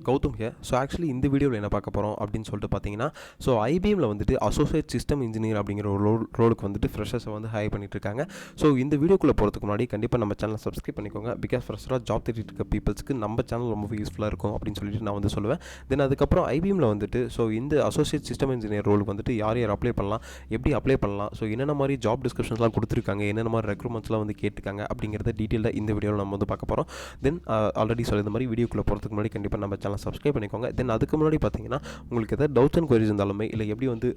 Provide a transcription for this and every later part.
Gautham here. So actually இந்த வீடியோவில் என்ன பார்க்க போகிறோம் அப்படின்னு சொல்லிட்டு பார்த்தீங்கன்னா, ஸோ ஐபிஎம்மில் வந்துட்டு அசோசியேட் சிஸ்டம் இன்ஜினியர் அப்படிங்கிற ஒரு ரோலுக்கு வந்துட்டு ஃப்ரெஷர்ஸை வந்து ஹையர் பண்ணிட்டு இருக்காங்க. ஸோ இந்த வீடியோக்குள்ளே போகிறதுக்கு முன்னாடி கண்டிப்பாக நம்ம சேனலை சப்ஸ்கிரைப் பண்ணிக்கோங்க. பிகாஸ் ஃப்ரெஷராக ஜாப் தேடிட்டு இருக்க பீப்புள்ஸ்க்கு நம்ம சேனல் ரொம்ப யூஸ்ஃபுல்லாக இருக்கும் அப்படின்னு சொல்லிட்டு நான் வந்து சொல்லுவேன். தென் அதுக்கப்புறம் ஐபிஎம்மில் வந்துட்டு ஸோ இந்த அசோசியேட் சிஸ்டம் இன்ஜினியர் ரோலுக்கு வந்துட்டு யார் யார் அப்ளை பண்ணலாம், எப்படி அப்ளை பண்ணலாம், ஸோ என்னென்ன மாதிரி ஜாப் டிஸ்கிரிப்ஷன்ஸ்லாம் கொடுத்துருக்காங்க, என்னென்ன மாதிரி ரெக்ரூட்மெண்ட்ஸ்லாம் வந்து கேட்டுருக்காங்க அப்படிங்கிறத டீட்டெயிலாக இந்த வீடியோவில் நம்ம வந்து பார்க்க போகிறோம். தென் ஆல்ரெடி சொல்ல இந்த மாதிரி வீடியோக்குள்ளே போகிறதுக்கு முன்னாடி கண்டிப்பாக நம்ம சேனல் சப்ஸ்கிரைப் பண்ணிக்கோங்க. தென் அதுக்கு முன்னாடி பார்த்தீங்கன்னா உங்களுக்கு எதாவது டவுட்ஸ் அண்ட் குவரிஸ் இருந்தாலுமே, இல்லை எப்படி வந்து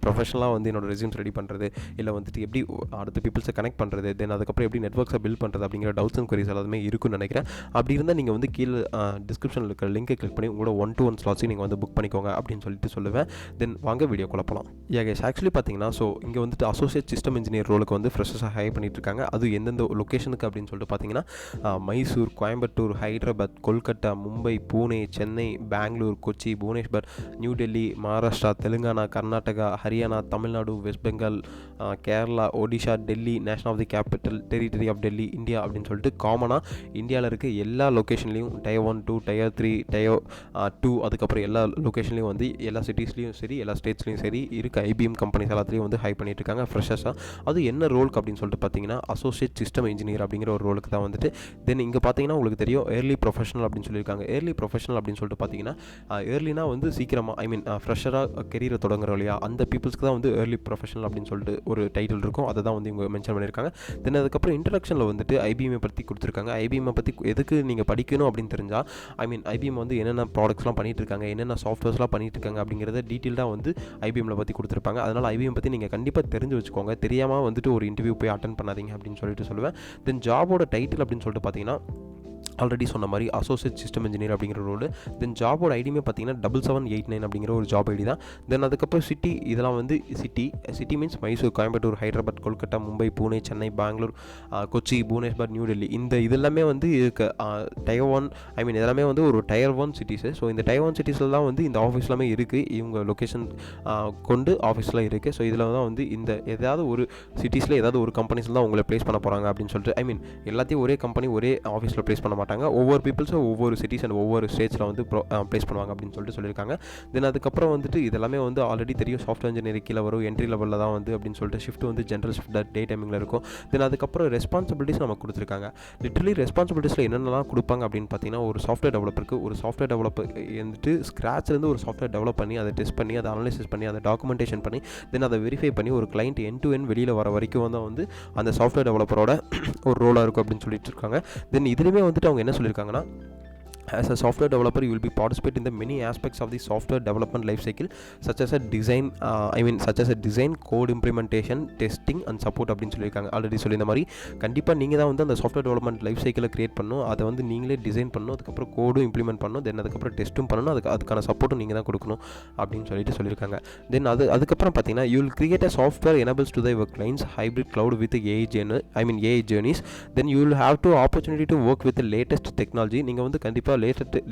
ப்ரொஃபஷனலாக வந்து என்னோட ரெஸ்யூம்ஸ் ரெடி பண்ணுறது, இல்லை வந்துட்டு எப்படி அடுத்த பீப்புள்ஸை கனெக்ட் பண்ணுறது, தென் அதுக்கப்புறம் எப்படி நெட்வொர்க்ஸை பில்ட் பண்ணுறது அப்படிங்கிற டவுட்ஸ் அண்ட் குவரிஸ் எல்லாமே இருக்குன்னு நினைக்கிறேன். அப்படி இருந்தால் நீங்கள் வந்து கீழே டிஸ்கிரிப்ஷனில் இருக்கிற லிங்கை கிளிக் பண்ணி உங்களோட 1-to-1 ஸ்லாட்ஸையும் நீங்கள் வந்து புக் பண்ணிக்கோங்க அப்படின்னு சொல்லிட்டு சொல்லுவேன். தென் வாங்க வீடியோ குழப்பலாம். கைஸ், ஆக்சுவலி பார்த்தீங்கன்னா ஸோ இங்கே வந்துட்டு அசோசியேட் சிஸ்டம் இன்ஜினியர் ரோலுக்கு வந்து ஃப்ரெஷர்ஸாக ஹையர் பண்ணிட்டு இருக்காங்க. அது எந்தெந்த லொக்கேஷனுக்கு அப்படின்னு சொல்லிட்டு பார்த்தீங்கன்னா, Mysore, Coimbatore, Hyderabad, Kolkata, Mumbai, Pune, Chennai, Bangalore, Kochi, Bhubaneswar, New Delhi, Maharashtra, Telangana, Karnataka, Haryana, Tamil Nadu, West Bengal, Kerala, Odisha, Delhi, national of the capital territory of Delhi, India அப்படின்னு சொல்லிட்டு காமனாக இந்தியாவில் இருக்க எல்லா லொக்கேஷன்லேயும் Tier 1, 2, Tier 3, Tier 2 அதுக்கப்புறம் எல்லா லொக்கேஷன்லேயும் வந்து எல்லா சிட்டிஸ்லேயும் சரி, எல்லா ஸ்டேட்ஸ்லையும் சரி இருக்க ஐபிஎம் கம்பெனிஸ் எல்லாத்துலேயும் வந்து ஹை பண்ணிட்டு இருக்காங்க ஃப்ரெஷர்ஸாக. அது என்ன ரோலுக்கு அப்படின்னு சொல்லிட்டு பார்த்தீங்கன்னா, அசோசியேட் சிஸ்டம் இன்ஜினியர் அப்படிங்கிற ஒரு ரோலுக்கு தான் வந்துட்டு. தென் இங்கே பார்த்தீங்கன்னா உங்களுக்கு தெரியும் ஏர்லி ப்ரொஃபஷனல் அப்படின்னு சொல்லியிருக்காங்க. ஏர்லி ப்ரொஃபஷனல் அப்படின்னு சொல்லிட்டு பார்த்தீங்கன்னா, ஏர்லினா வந்து சீக்கிரமாக ஃப்ரெஷராக கெரியரை தொடங்குறோம் இல்லையா, அந்த பீப்புள்ஸ்க்கு தான் வந்து ஏர்லி ப்ரொஃபஷனல் அப்படின்னு சொல்லிட்டு ஒரு டைட்டில் இருக்கும். அதை தான் வந்து இவங்க மென்ஷன் பண்ணியிருக்காங்க. தென் அதுக்கப்புறம் இன்ட்ரடக்ஷனில் வந்துட்டு ஐபிஎம்ஐ பற்றி கொடுத்துருக்காங்க. ஐபிஎம்ஐ பற்றி எதுக்கு நீங்கள் படிக்கணும் அப்படின்னு தெரிஞ்சால், ஐபிஎம் வந்து என்னென்ன ப்ராடக்ட்ஸ்லாம் பண்ணிட்டு இருக்காங்க, என்னென்ன சாஃப்ட்வேர்ஸ்லாம் பண்ணிட்டு இருக்காங்க அப்படிங்கிறத டீட்டெயிலாக வந்து ஐபிஎம்மில் பற்றி கொடுத்துருப்பாங்க. அதனால் ஐபிஎம் பற்றி நீங்கள் கண்டிப்பாக தெரிஞ்சு வச்சுக்கோங்க. தெரியாமல் வந்துட்டு ஒரு இன்டர்வியூ போய் அட்டன் பண்ணாதீங்க அப்படின்னு சொல்லிட்டு சொல்லுவேன். தென் ஜாபோட டைட்டில் அப்படின்னு சொல்லிட்டு பார்த்தீங்கன்னா, ஆல்ரெடி சொன்ன மாதிரி அசோசியேட் சிஸ்டம் இன்ஜினியர் அப்படிங்கிற ரோடு. தென் ஜாபோட ஐடியுமே பார்த்தீங்கன்னா 7789 அப்படிங்கிற ஒரு ஜாப் ஐடி தான். தென் அதுக்கப்புறம் சிட்டி, இதெல்லாம் வந்து சிட்டி மீன்ஸ் மைசூர், கோயம்புத்தூர், ஹைதராபாத், கொல்கட்டா, மும்பை, பூனே, சென்னை, பெங்களூர், கொச்சி, புவனேஸ்வர், நியூ டெல்லி, இதெல்லாமே வந்து Tier 1 இதெல்லாமே வந்து ஒரு Tier 1 சிட்டிஸு. ஸோ இந்த Tier 1 சிட்டிஸில் தான் வந்து இந்த ஆஃபீஸ் எல்லாமே இருக்குது. இவங்க லொக்கேஷன் கொண்டு ஆஃபீஸ்லாம் இருக்குது. ஸோ இதில் தான் வந்து இந்த ஏதாவது ஒரு சிட்டிஸில் ஏதாவது ஒரு கம்பெனிஸில் தான் உங்களை ப்ளேஸ் பண்ண போகிறாங்க அப்படின்னு சொல்லிட்டு எல்லாத்தையும் ஒரே கம்பெனி ஒரே ஆஃபீஸில் ப்ளேஸ் பண்ண மாட்டாங்க. ஒவ்வொரு பீப்புள்ஸும் ஒவ்வொரு சிட்டிஸ் அண்ட் ஒவ்வொரு ஸ்டேட்ஸில் வந்து ப்ளேஸ் பண்ணுவாங்க அப்படின்னு சொல்லிட்டு சொல்லியிருக்காங்க. தென் அதுக்கப்புறம் வந்துட்டு இதெல்லாமே வந்து ஆல்ரெடி தெரியும் சாஃப்ட்வேர் இன்ஜினியரிங் கீழே வரும், என்ட்ரி லெவலில் தான் வந்து அப்படின்னு சொல்லிட்டு ஷிஃப்ட் வந்து ஜென்ரல் ஷிஃப்ட் டே டைமிங்கில் இருக்கும். தென் அதுக்கப்புறம் ரெஸ்பான்சிபிலிட்டிஸ் நமக்கு கொடுத்துருக்காங்க. லிட்டரலி ரெஸ்பான்சிபிலிட்டிஸில் என்னென்னலாம் கொடுப்பாங்க அப்படின்னு பார்த்தீங்கன்னா, ஒரு சாஃப்ட்வேர் டெவலப்பருக்கு ஒரு சாஃப்ட்வேர் டெவலப்பர் வந்துட்டு ஸ்க்ராட்ச்லேருந்து ஒரு சாஃப்ட்வேர் டெவலப் பண்ணி அதை டெஸ்ட் பண்ணி அதை அனலைசிஸ் பண்ணி அதை டாக்குமெண்டேஷன் பண்ணி தென் அதை வெரிஃபை பண்ணி ஒரு கிளைண்ட் எண்ட் டு எண்ட் வெளியில் வர வரைக்கும் வந்து அந்த சாஃப்ட்வேர் டெவலப்பரோட ஒரு ரோலாக இருக்கும் அப்படின்னு சொல்லிட்டு இருக்காங்க. தென் இதுலேயுமே வந்துட்டு அவங்க என்ன சொல்லியிருக்காங்கன்னா, as a software developer you will be participate in the many aspects of the software development life cycle such as a design code implementation testing and support அப்படின்னு சொல்லியிருக்காங்க. ஆல்ரெடி சொல்லி இந்த மாதிரி கண்டிப்பாக நீங்கள் தான் வந்து அந்த சாஃப்ட்வேர் டெவலப்மெண்ட் லைஃப் சைக்கிளை கிரியேட் பண்ணணும், அதை வந்து நீங்களே டிசைன் பண்ணணும், அதுக்கப்புறம் கோடும் இம்ப்ளிமெண்ட் பண்ணணும், தென் அதுக்கப்புறம் டெஸ்ட்டும் பண்ணணும், அதுக்கான சப்போர்ட்டும் நீங்கள் தான் கொடுக்கணும் அப்படின்னு சொல்லியிருக்காங்க. தென் அதுக்கப்புறம் பார்த்தீங்கன்னா, you will create a software enables to the work clients hybrid cloud with AI journeys, then you will have to opportunity to work with the latest technology. நீங்கள் வந்து கண்டிப்பாக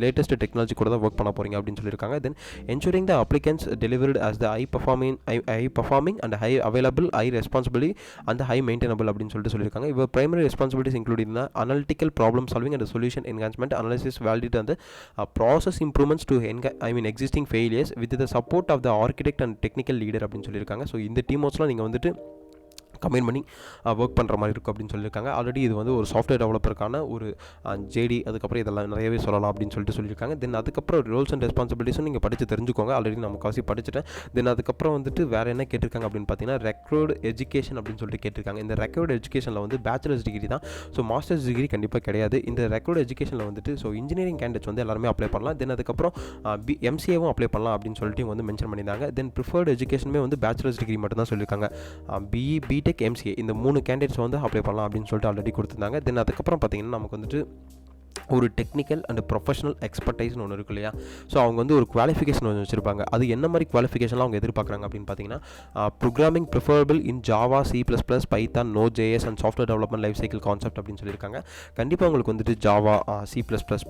லேட்டஸ்ட் டெக்னாலஜி கூட தான் ஒர்க் பண்ண போகிறீங்க அப்படின்னு சொல்லியிருக்காங்க. தென் ensuring the applicants delivered as the high performing and high available, high responsibility and high maintainable அப்படின்னு சொல்லியிருக்காங்க. Your primary responsibilities include in the analytical problem solving and solution enhancement, analysis, validate and the process improvements to existing failures with the support of the architect and technical leader அப்படின்னு சொல்லியிருக்காங்க. So இந்த டீமோஸ்லாம் நீங்கள் வந்துட்டு combine பண்ணி work பண்ணுற மாதிரி இருக்கும் அப்படின்னு சொல்லியிருக்காங்க. ஆல்ரெடி இது வந்து ஒரு சாஃப்ட்வேர் டெவலப்பருக்கான ஒரு ஜேடி, அதுக்கப்புறம் இதெல்லாம் நிறையவே சொல்லலாம் அப்படின்னு சொல்லியிருக்காங்க. தென் அதுக்கப்புறம் ரோல்ஸ் அண்ட் ரெஸ்பான்சிபிலிட்டிஸும் நீங்கள் படித்து தெரிஞ்சுக்கோங்க. ஆல்ரெடி நம்ம காசி படிச்சுட்டேன். தென் அதுக்கப்புறம் வந்துட்டு வேறு என்ன கேட்டிருக்காங்க அப்படின்னு பார்த்தீங்கன்னா, ரெக்ரூட் எஜுகேஷன் அப்படின்னு சொல்லிட்டு கேட்டிருக்காங்க. இந்த ரெக்ரூட் எஜுகேஷனில் வந்து பேச்சுலர்ஸ் டிகிரி தான். ஸோ மாஸ்டர்ஸ் டிகிரி கண்டிப்பாக கிடையாது. இந்த ரெக்ரூட் எஜுகேஷனில் வந்துட்டு ஸோ இன்ஜினியரிங் கேண்டிடேட்ஸ் வந்து எல்லாருமே அப்ளை பண்ணலாம். தென் அதுக்கப்புறம் எம்சிஏவும் அப்ளை பண்ணலாம் அப்படின்னு சொல்லிட்டு இவங்க வந்து மென்ஷன் பண்ணியிருந்தாங்க. தென் ப்ரிஃபர்டு எஜுகேஷனுமே வந்து பேச்சுலர்ஸ் டிகிரி மட்டும் தான் சொல்லியிருக்காங்க. பிஇ, பிடெக், எம்சிஏ இந்த 3 கேண்டிடேட்ஸ் வந்து அப்ளை பண்ணலாம் அப்படின்னு சொல்லிட்டு ஆல்ரெடி கொடுத்துருந்தாங்க. தென் அதுக்கப்புறம் பார்த்தீங்கன்னா நமக்கு வந்துட்டு ஒரு டெக்னிக்கல் அண்ட் ப்ரொஃபஷனல் எக்ஸ்பர்டைஸ்னு ஒன்று இருக்கு இல்லையா. ஸோ அவங்க வந்து ஒரு குவாலிஃபிகேஷன் ஒன்று வச்சுருப்பாங்க. அது என்ன மாதிரி குவாலிஃபிகேஷன்லாம் அவங்க எதிர்பார்க்குறாங்க அப்படின்னு பார்த்தீங்கன்னா, programming preferable in Java, C++, Python, Node.js and software development life cycle concept அப்படின்னு சொல்லியிருக்காங்க. கண்டிப்பாக உங்களுக்கு வந்துட்டு ஜாவா, C++,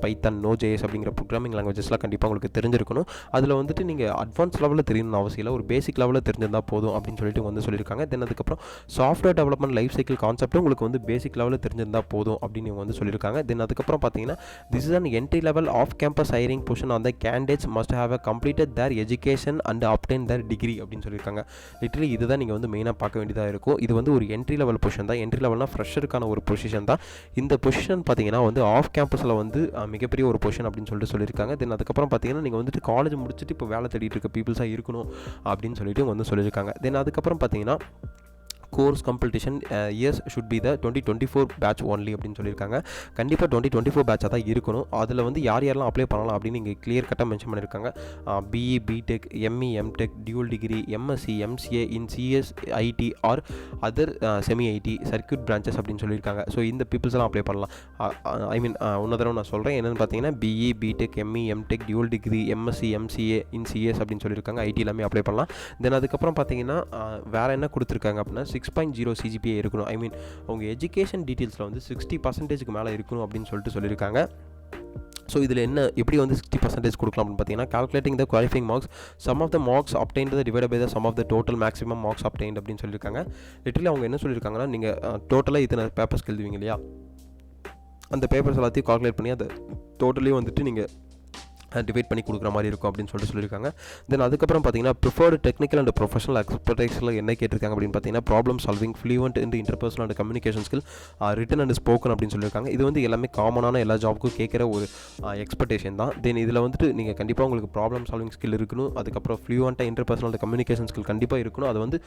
பைத்தான், Node.js அப்படிங்கிற ப்ரோக்ராமிங் லாங்குவேஜஸ்லாம் கண்டிப்பாக உங்களுக்கு தெரிஞ்சிருக்கணும். அதில் வந்துட்டு நீங்கள் அட்வான்ஸ் லெவலில் தெரியணும்னு அவசியம் இல்லை, ஒரு பேசிக் லெவலில் தெரிஞ்சிருந்தால் போதும் அப்படின்னு சொல்லிட்டு வந்து சொல்லியிருக்காங்க. தென் அதுக்கப்புறம் சாஃப்ட்வேர் டெவலப்மெண்ட் லைஃப் சைக்கிள் கான்செப்ட்டும் உங்களுக்கு வந்து பேசிக் லெவலில் தெரிஞ்சிருந்தால் போதும் அப்படின்னு இவங்க வந்து சொல்லியிருக்காங்க. தென் அதுக்கப்புறம் பார்த்தீங்கன்னா this is an entry level of campus hiring position and the candidates must have completed their education and obtain their degree அப்படின்னு சொல்லியிருக்காங்க. லிட்டரலி இதுதான் நீங்கள் வந்து மெயினாக பார்க்க வேண்டியதாக இருக்கும். இது வந்து ஒரு என்ட்ரி லெவல் பொசிஷன் தான். என்ட்ரி லெவல்னா ஃப்ரெஷருக்கான ஒரு பொசிஷன் தான். இந்த பொசிஷன் பார்த்தீங்கன்னா வந்து ஆஃப் கேம்பஸில் வந்து மிகப்பெரிய ஒரு பொசிஷன் அப்படின்னு சொல்லியிருக்காங்க. தென் அதுக்கப்புறம் பார்த்தீங்கன்னா நீங்கள் வந்துட்டு காலேஜ் முடிச்சுட்டு இப்போ வேலை தேடிட்டு இருக்க பீப்புள்ஸாக இருக்கணும் அப்படின்னு சொல்லிட்டு வந்து சொல்லியிருக்காங்க. தென் அதுக்கப்புறம் பார்த்தீங்கன்னா course completion years should be the 2024 batch only அப்படின்னு சொல்லியிருக்காங்க. கண்டிப்பாக 2024 பேட்சாக தான் இருக்கணும். அதில் வந்து யாரெல்லாம் அப்ளை பண்ணலாம் அப்படின்னு இங்கே கிளியர் கட்டாக மென்ஷன் பண்ணியிருக்காங்க. BE, BTech, ME, MTech, dual degree, MSc, MCA in CS, IT or other semi IT circuit branches அப்படின்னு சொல்லியிருக்காங்க. ஸோ இந்த பீப்புள்ஸ்லாம் அப்ளை பண்ணலாம். ஐ மீன் இன்னொரு நான் சொல்கிறேன் என்னென்னு பார்த்தீங்கன்னா BE, BTech, ME, MTech, dual degree, MSc, MCA in CS அப்படின்னு சொல்லியிருக்காங்க. ஐடி எல்லாமே அப்ளை பண்ணலாம். தென் அதுக்கப்புறம் பார்த்தீங்கன்னா வேறு என்ன கொடுத்துருக்காங்க அப்படின்னா 6.0 CGPA இருக்கணும். ஐ மீன் உங்கள் எஜுகேஷன் டீட்டெயில்ஸில் வந்து 60% மேலே இருக்கணும் அப்படின்னு சொல்லியிருக்காங்க. ஸோ இதில் எப்படி வந்து 60% கொடுக்கலாம் அப்படின்னு பார்த்தீங்கன்னா calculating the qualifying marks sum of the marks obtained divide by the sum of the total maximum marks obtained அப்படின்னு சொல்லியிருக்காங்க. லிட்டரலி அவங்க என்ன சொல்லியிருக்காங்கன்னா நீங்கள் டோட்டலாக இத்தனை பேப்பர்ஸ் எழுதுவீங்க இல்லையா, அந்த பேப்பர்ஸ் எல்லாத்தையும் கால்குலேட் பண்ணி அதை டோட்டலையும் வந்துட்டு நீங்கள் டிவைட் பண்ணி கொடுக்குற மாதிரி இருக்கும் அப்படின்னு சொல்லியிருக்காங்க. தென் அதுக்கப்புறம் பார்த்தீங்கன்னா ப்ரிஃபர்டு டெக்னிக்கல் அண்ட் ப்ரொஃபஷனல் எக்ஸ்பர்டைஸில் என்ன கேட்டிருக்காங்க அப்படின்னு பார்த்தீங்கன்னா problem solving, fluent in interpersonal and communication skill, return and spoken அப்படின்னு சொல்லியிருக்காங்க. இது வந்து எல்லாமே காமனான எல்லா ஜாபுக்கும் கேட்குற ஒரு எக்ஸ்பெக்டேஷன் தான். தென் இதில் வந்துட்டு நீங்கள் கண்டிப்பாக உங்களுக்கு ப்ராப்ளம் சால்விங் ஸ்கில் இருக்கணும். அதுக்கப்புறம் ஃப்ளூவெண்ட்டாக இன்டர்பர்சனல் அண்ட் கம்யூனிகேஷன் ஸ்கில் கண்டிப்பாக இருக்கணும். அது வந்து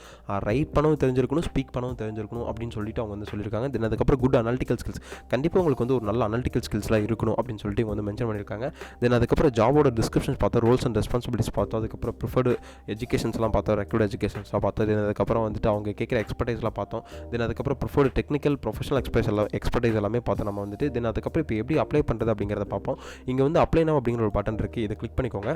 ரைட் பண்ணவும் தெரிஞ்சிருக்கணும், ஸ்பீக் பண்ணவும் தெரிஞ்சிருக்கணும் அப்படின்னு சொல்லிட்டு அவங்க வந்து சொல்லியிருக்காங்க. தென் அதுக்கப்புறம் குட் அனாலிட்டிக்கல் ஸ்கில்ஸ், கண்டிப்பாக உங்களுக்கு வந்து ஒரு நல்ல அனாலிட்டிக்கல் ஸ்கில்ஸ்லாம் இருக்கணும் அப்படின்னு சொல்லிட்டு இவங்க வந்து மென்ஷன் பண்ணியிருக்காங்க. தென் அதுக்கப்புறம் ஜாபோட டிஸ்கிரிப்ஷன்ஸ் பார்த்தா, ரோல்ஸ் அண்ட் ரெஸ்பான்சிபிலிட்டிஸ் பார்த்தோம், அதுக்கப்புறம் ப்ரிஃபர்டு எஜுகேஷன்ஸ்லாம் பார்த்தோம், ரெக்ரூட் எஜுகேஷன்ஸ்லாம் பார்த்தோம், தென் அதுக்கப்புறம் வந்துட்டு அவங்க கேட்குற எக்ஸ்பர்டைஸ்லாம் பார்த்தோம், தென் அதுக்கப்புறம் ப்ரிஃபர்டு டெக்னிக்கல் ப்ரொஃபஷனல் எக்ஸ்பர்டைஸ் எல்லாமே பார்த்தோம் நம்ம வந்துட்டு. தென் அதுக்கப்புறம் இப்போ எப்படி அப்ளை பண்ணுறது அப்படிங்கிறத பார்ப்போம். இங்கே வந்து அப்ளை நவ் அப்படிங்கிற ஒரு பட்டன் இருக்குது, இதை கிளிக் பண்ணிக்கோங்க.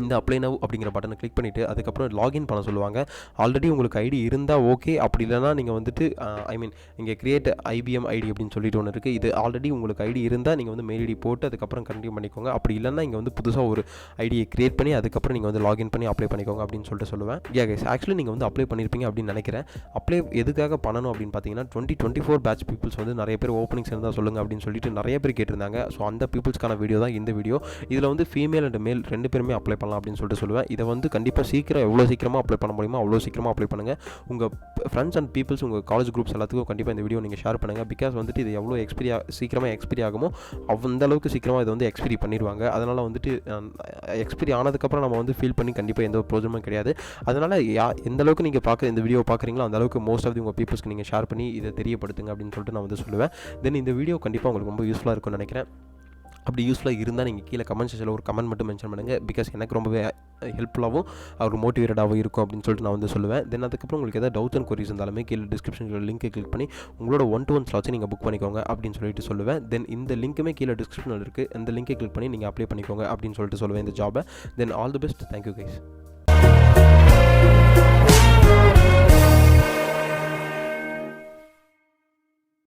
இந்த அப்ளை நவ் அப்படிங்கிற பட்டனை கிளிக் பண்ணிவிட்டு அதுக்கப்புறம் லாகின் பண்ண சொல்லுவாங்க. ஆல்ரெடி உங்களுக்கு ஐடி இருந்தால் ஓகே, அப்படி இல்லைனா நீங்கள் வந்துட்டு ஐ மீன் இங்கே கிரியேட் ஐபிஎம் ஐடி அப்படின்னு சொல்லிட்டு ஒன்று இருக்குது. இது ஆல்ரெடி உங்களுக்கு ஐடி இருந்தால் நீங்கள் வந்து மெயில் ஐடி போட்டு அதுக்கப்புறம் கண்டினியூ பண்ணிக்கோங்க. அப்படி இல்லைனா இங்கே வந்து புதுசாக ஒரு ஐடியை கிரியேட் பண்ணி அதுக்கப்புறம் நீங்கள் வந்து லாகின் பண்ணி அப்ளை பண்ணிக்கோங்க அப்படின்னு சொல்லிட்டு சொல்லுவேன். கைஸ், ஆக்சுவலி நீங்கள் வந்து அப்ளை பண்ணியிருப்பீங்க அப்படின்னு நினைக்கிறேன். அப்ளை எதுக்காக பண்ணணும் அப்படின்னு பார்த்தீங்கன்னா 2024 பேட்ச் பீப்புள்ஸ் வந்து நிறைய பேர் ஓப்பனிங்ஸ் இருந்தால் சொல்லுங்கள் அப்படின்னு சொல்லிட்டு நிறைய பேர் கேட்டிருந்தாங்க. ஸோ அந்த பீப்புள்ஸ்க்கான வீடியோ தான் இந்த வீடியோ. இதில் வந்து ஃபீமேல் அண்ட் மேல் 2 பேருமே அப்ளை பண்ணலாம் அப்படின்னு சொல்லிட்டு சொல்லுவேன். இதை வந்து கண்டிப்பாக எவ்வளோ சீக்கிரமாக அப்ளை பண்ண முடியுமோ அவ்வளோ சீக்கிரமாக அப்ளை பண்ணுங்கள். உங்கள் ஃப்ரெண்ட்ஸ் அண்ட் பீப்புள்ஸ், உங்கள் காலேஜ் குரூப்ஸ் எல்லாத்துக்கும் கண்டிப்பாக இந்த வீடியோ நீங்கள் ஷேர் பண்ணுங்கள். பிகாஸ் வந்துட்டு இது எவ்வளோ சீக்கிரமாக எக்ஸ்பீரி ஆகுமோ அந்த அளவுக்கு சீக்கிரமாக இது வந்து எக்ஸ்பீரி பண்ணிடுவாங்க. அதனால் வந்துட்டு எக்ஸ்பீரி ஆனதுக்கப்புறம் நம்ம வந்து ஃபீல் பண்ணி கண்டிப்பாக எந்த ஒரு ப்ரோஜனமும் கிடையாது. அதனால் எந்த அளவுக்கு நீங்கள் இந்த வீடியோ பார்க்குறீங்களோ அந்த அளவுக்கு மோஸ்ட் ஆஃப் உங்கள் பீப்புள்ஸ்க்கு நீங்கள் ஷேர் பண்ணி இதை தெரியப்படுத்துங்க அப்படின்னு சொல்லிட்டு நான் வந்து சொல்லுவேன். தென் இந்த வீடியோ கண்டிப்பாக உங்களுக்கு ரொம்ப யூஸ்ஃபுல்லாக இருக்கும்னு நினைக்கிறேன். அப்படி யூஸ்ஃபுல்லாக இருந்தால் நீங்கள் கீழே கமெண்ட் செக்ஷனில் ஒரு கமெண்ட் மட்டும் மென்ஷன் பண்ணுங்கள். பிகாஸ் எனக்கு ரொம்பவே ஹெல்ப்ஃபுல்லாகவும் அவர் மோட்டிவேட்டடாகவும் இருக்கும் அப்படின்னு சொல்லிட்டு நான் வந்து சொல்லுவேன். தென் அதுக்கப்புறம் உங்களுக்கு எதாவது டவுட்ஸ் அண்ட் கொரிஸ் இருந்தாலுமே கீழே டிஸ்கிரிப்ஷனில் லிங்க்கை கிளிக் பண்ணி உங்களோட 1-to-1 ஸ்லாட்ஸை நீங்கள் புக் பண்ணிக்கோங்க அப்படின்னு சொல்லிட்டு சொல்லுவேன். தென் இந்த லிங்க்குமே கீழே டிஸ்கிரிப்ஷனில் இருக்குது, அந்த லிங்கை கிளிக் பண்ணி நீங்கள் அப்ளை பண்ணிக்கோங்க அப்படின்னு சொல்லிட்டு சொல்லுவேன் இந்த ஜாபை. Then all the best. Thank you guys.